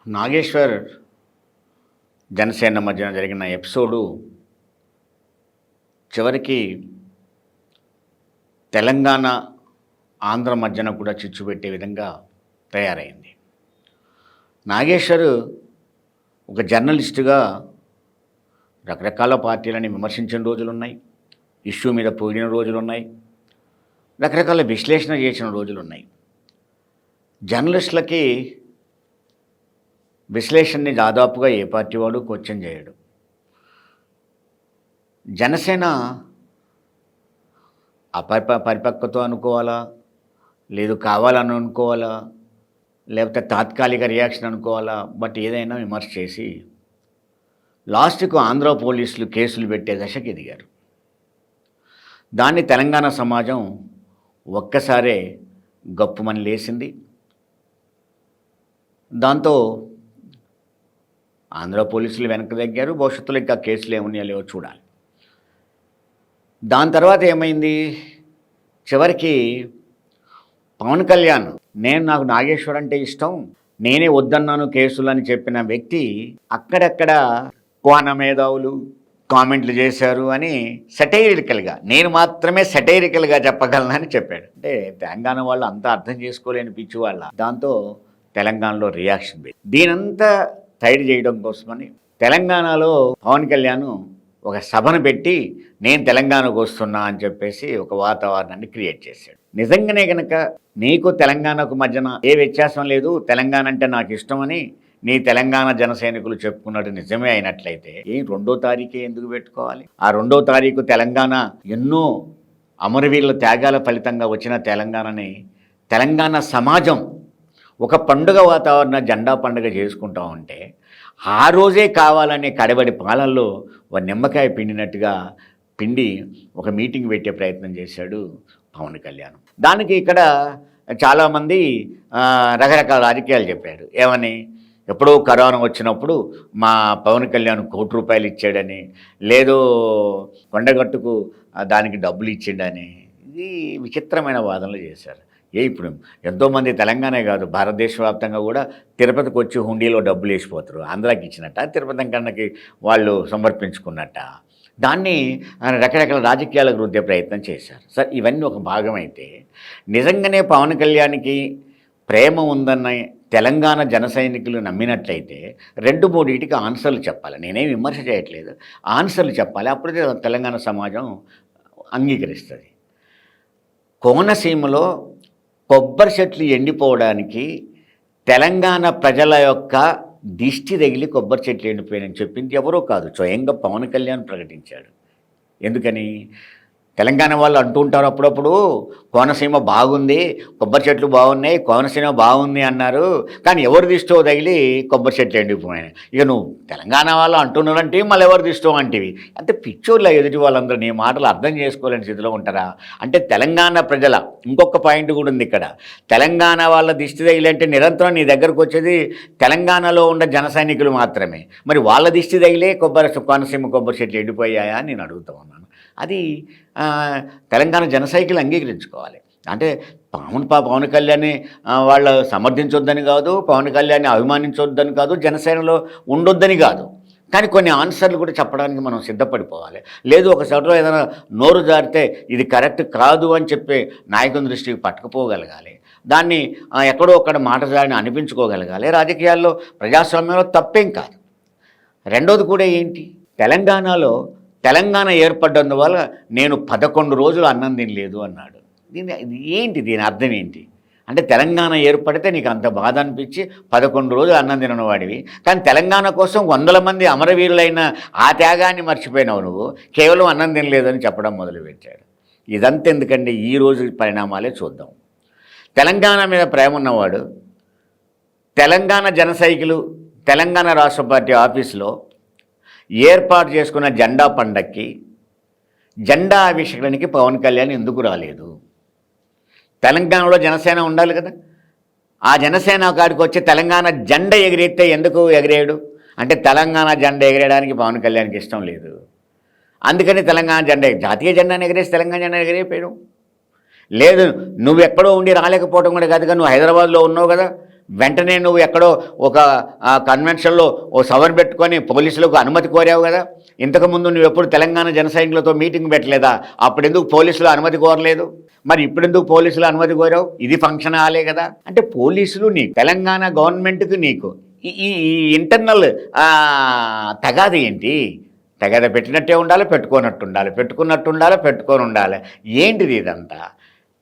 నాగేశ్వర్ జనసేన మధ్యన జరిగిన ఎపిసోడు చివరికి తెలంగాణ ఆంధ్ర మధ్యన కూడా చిచ్చు పెట్టే విధంగా తయారైంది. నాగేశ్వర్ ఒక జర్నలిస్టుగా రకరకాల పార్టీలని విమర్శించిన రోజులున్నాయి, ఇష్యూ మీద పోయిన రోజులున్నాయి, రకరకాల విశ్లేషణ చేసిన రోజులున్నాయి. జర్నలిస్టులకి విశ్లేషణని దాదాపుగా ఏ పార్టీ వాడు క్వశ్చన్ చేయడు. జనసేన పరిపక్వత అనుకోవాలా, లేదు కావాలని అనుకోవాలా, లేకపోతే తాత్కాలిక రియాక్షన్ అనుకోవాలా, బట్ ఏదైనా విమర్శ చేసి లాస్ట్కు ఆంధ్ర పోలీసులు కేసులు పెట్టే దశకి ఎదిగారు. దాన్ని తెలంగాణ సమాజం ఒక్కసారే గప్పుమని లేచింది. దాంతో ఆంధ్ర పోలీసులు వెనక్కి తగ్గారు. భవిష్యత్తులో ఇంకా కేసులు ఏమున్నాయో లేవో చూడాలి. దాని తర్వాత ఏమైంది, చివరికి పవన్ కళ్యాణ్ నాకు నాగేశ్వర్ అంటే ఇష్టం, నేనే వద్దన్నాను కేసులు అని చెప్పిన వ్యక్తి అక్కడక్కడ కోన మేధావులు కామెంట్లు చేశారు అని సెటైరికల్గా, నేను మాత్రమే సెటైరికల్గా చెప్పగలనని చెప్పాడు. అంటే తెలంగాణ వాళ్ళు అంతా అర్థం చేసుకోలేని పిచ్చి వాళ్ళ. దాంతో తెలంగాణలో రియాక్షన్. దీనంతా సైడ్ చేయడం కోసమని తెలంగాణలో పవన్ కళ్యాణ్ ఒక సభను పెట్టి నేను తెలంగాణకు వస్తున్నా అని చెప్పేసి ఒక వాతావరణాన్ని క్రియేట్ చేశాడు. నిజంగానే కనుక నీకు తెలంగాణకు మధ్యన ఏ వ్యత్యాసం లేదు, తెలంగాణ అంటే నాకు ఇష్టమని నీ తెలంగాణ జన సైనికులు చెప్పుకున్నట్టు నిజమే అయినట్లయితే 2వ తారీఖే ఎందుకు పెట్టుకోవాలి? ఆ 2వ తారీఖు తెలంగాణ ఎన్నో అమరవీరుల త్యాగాల ఫలితంగా వచ్చిన తెలంగాణని తెలంగాణ సమాజం ఒక పండుగ వాతావరణ జెండా పండుగ చేసుకుంటా ఉంటే ఆ రోజే కావాలనే కడబడి పాలనలో ఒక నిమ్మకాయ పిండినట్టుగా పిండి ఒక మీటింగ్ పెట్టే ప్రయత్నం చేశాడు పవన్ కళ్యాణ్. దానికి ఇక్కడ చాలామంది రకరకాల రాజకీయాలు చెప్పారు. ఏమని, ఎప్పుడో కరోనా వచ్చినప్పుడు మా పవన్ కళ్యాణ్ ₹1 ఇచ్చాడని, లేదో కొండగట్టుకు దానికి డబ్బులు ఇచ్చిండని, ఇది విచిత్రమైన వాదనలు చేశారు. ఇప్పుడు ఎంతోమంది తెలంగాణే కాదు భారతదేశ వ్యాప్తంగా కూడా తిరుపతికి వచ్చి హుండీలో డబ్బులు వేసిపోతారు. ఆంధ్రాకి ఇచ్చినట్ట, తిరుపతి కన్నకి వాళ్ళు సమర్పించుకున్నట్ట. దాన్ని రకరకాల రాజకీయాలకు రుద్దే ప్రయత్నం చేశారు. సార్, ఇవన్నీ ఒక భాగం అయితే నిజంగానే పవన్ కళ్యాణ్కి ప్రేమ ఉందన్న తెలంగాణ జన సైనికులు నమ్మినట్లయితే 2-3 ఆన్సర్లు చెప్పాలి. నేనేం విమర్శ చేయట్లేదు, ఆన్సర్లు చెప్పాలి. అప్పుడే తెలంగాణ సమాజం అంగీకరిస్తుంది. కోనసీమలో కొబ్బరి చెట్లు ఎండిపోవడానికి తెలంగాణ ప్రజల యొక్క దిష్టి తగిలి కొబ్బరి చెట్లు ఎండిపోయాయని చెప్పింది ఎవరో కాదు, స్వయంగా పవన్ కళ్యాణ్ ప్రకటించాడు. ఎందుకని? తెలంగాణ వాళ్ళు అంటూ ఉంటారు అప్పుడప్పుడు, కోనసీమ బాగుంది, కొబ్బరి చెట్లు బాగున్నాయి, కోనసీమ బాగుంది అన్నారు, కానీ ఎవరి దిష్టో తగిలి కొబ్బరి చెట్లు ఎండిపోయాయి. ఇక నువ్వు తెలంగాణ వాళ్ళు అంటున్నారంటే మళ్ళీ ఎవరి దిష్టో అంటివి. అంటే పిచ్చోళ్ళ ఎదుటి వాళ్ళందరూ నీ మాటలు అర్థం చేసుకోలేని స్థితిలో ఉంటారా? అంటే తెలంగాణ ప్రజల ఇంకొక పాయింట్ కూడా ఉంది ఇక్కడ. తెలంగాణ వాళ్ళ దిష్టి తగిలి అంటే నిరంతరం నీ దగ్గరకు వచ్చేది తెలంగాణలో ఉన్న జన సైనికులు మాత్రమే. మరి వాళ్ళ దిష్టి తగిలే కోనసీమ కొబ్బరి చెట్లు ఎండిపోయాయా అని నేను అడుగుతూ ఉన్నాను. అది తెలంగాణ జన సైకిల్ అంగీకరించుకోవాలి. అంటే పవన్ కళ్యాణ్ని వాళ్ళు సమర్థించొద్దని కాదు, పవన్ కళ్యాణ్ని అభిమానించొద్దని కాదు, జనసేనలో ఉండొద్దని కాదు, కానీ కొన్ని ఆన్సర్లు కూడా చెప్పడానికి మనం సిద్ధపడిపోవాలి. లేదు ఒక చోటలో ఏదైనా నోరు జారితే ఇది కరెక్ట్ కాదు అని చెప్పి నాయకుని దృష్టికి పట్టుకుపోగలగాలి. దాన్ని ఎక్కడో ఒక్కడ మాట జారిని అనిపించుకోగలగాలి. రాజకీయాల్లో ప్రజాస్వామ్యంలో తప్పేం కాదు. రెండోది కూడా ఏంటి, తెలంగాణలో తెలంగాణ ఏర్పడ్డందువల్ల నేను 11 రోజులు అన్నం తినలేదు అన్నాడు. దీని అర్థం ఏంటి? అంటే తెలంగాణ ఏర్పడితే నీకు అంత బాధ అనిపించి 11 రోజులు అన్నం తినని వాడివి, కానీ తెలంగాణ కోసం 100 మంది అమరవీరులైన ఆ త్యాగాన్ని మర్చిపోయినావు నువ్వు, కేవలం అన్నం తినలేదని చెప్పడం మొదలుపెట్టాడు. ఇదంతా ఎందుకండి? ఈరోజు పరిణామాలే చూద్దాం. తెలంగాణ మీద ప్రేమ ఉన్నవాడు తెలంగాణ జన సైకిలు తెలంగాణ రాష్ట్ర పార్టీ ఆఫీసులో ఏర్పాటు చేసుకున్న జెండా పండక్కి జెండా ఆవిష్కరణకి పవన్ కళ్యాణ్ ఎందుకు రాలేదు? తెలంగాణలో జనసేన ఉండాలి కదా, ఆ జనసేన కాడికి వచ్చి తెలంగాణ జెండా ఎగిరేస్తే ఎందుకు ఎగిరేయడు? అంటే తెలంగాణ జెండా ఎగిరేయడానికి పవన్ కళ్యాణ్కి ఇష్టం లేదు. అందుకని తెలంగాణ జెండా, జాతీయ జెండాను ఎగిరేసి తెలంగాణ జెండా ఎగిరేపోయాడు. లేదు, నువ్వు ఎక్కడో ఉండి రాలేకపోవడం కూడా కాదు, నువ్వు హైదరాబాద్లో ఉన్నావు కదా, వెంటనే నువ్వు ఎక్కడో ఒక కన్వెన్షన్లో ఓ సవర్ పెట్టుకొని పోలీసులకు అనుమతి కోరావు కదా. ఇంతకుముందు నువ్వు ఎప్పుడు తెలంగాణ జన సైనికులతో మీటింగ్ పెట్టలేదా? అప్పుడెందుకు పోలీసులు అనుమతి కోరలేదు? మరి ఇప్పుడెందుకు పోలీసులు అనుమతి కోరావు? ఇది ఫంక్షన్ హాలే కదా. అంటే పోలీసులు నీకు, తెలంగాణ గవర్నమెంట్కి నీకు ఈ ఇంటర్నల్ తగాద ఏంటి? తగాద పెట్టినట్టే ఉండాలి, పెట్టుకోనట్టు ఉండాలి, పెట్టుకున్నట్టు ఉండాలి, పెట్టుకొని ఉండాలి. ఏంటిది ఇదంతా?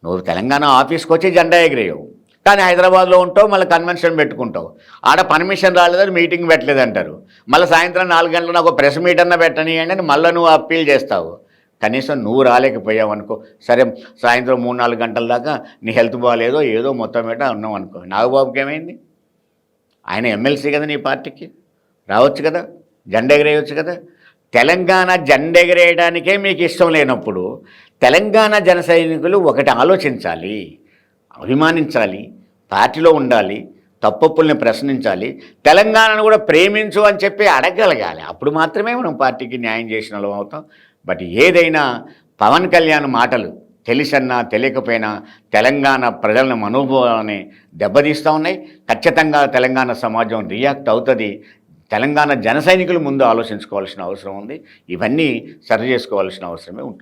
నువ్వు తెలంగాణ ఆఫీస్కి వచ్చి జెండా ఎగిరేయవు, కానీ హైదరాబాద్లో ఉంటావు, మళ్ళీ కన్వెన్షన్ పెట్టుకుంటావు. ఆడ పర్మిషన్ రాలేదని మీటింగ్ పెట్టలేదంటారు. మళ్ళీ సాయంత్రం 4 గంటలకు నాకు ప్రెస్ మీట్ అన్న పెట్టనియండి అని మళ్ళీ నువ్వు అప్పీల్ చేస్తావు. కనీసం నువ్వు రాలేకపోయావు అనుకో, సరే సాయంత్రం 3-4 గంటల దాకా నీ హెల్త్ బాగాలేదో ఏదో మొత్తం మీద ఉన్నావు అనుకో. నాగబాబుకి ఏమైంది? ఆయన ఎమ్మెల్సీ కదా, నీ పార్టీకి రావచ్చు కదా, జెండా ఎగిరేయవచ్చు కదా. తెలంగాణ జెండా ఎగిరేయడానికే మీకు ఇష్టం లేనప్పుడు తెలంగాణ జన సైనికులు ఒకటి ఆలోచించాలి, అభిమానించాలి, పార్టీలో ఉండాలి, తప్పొప్పుల్ని ప్రశ్నించాలి, తెలంగాణను కూడా ప్రేమించు అని చెప్పి అడగగలగాలి. అప్పుడు మాత్రమే మనం పార్టీకి న్యాయం చేసిన వాళ్ళం అవుతాం. బట్ ఏదైనా పవన్ కళ్యాణ్ మాటలు తెలిసన్నా తెలియకపోయినా తెలంగాణ ప్రజల మనోభావాన్ని దెబ్బతీస్తూ ఉన్నాయి. ఖచ్చితంగా తెలంగాణ సమాజం రియాక్ట్ అవుతుంది. తెలంగాణ జన సైనికులు ముందు ఆలోచించుకోవాల్సిన అవసరం ఉంది. ఇవన్నీ సరి చేసుకోవాల్సిన అవసరమే ఉంటుంది.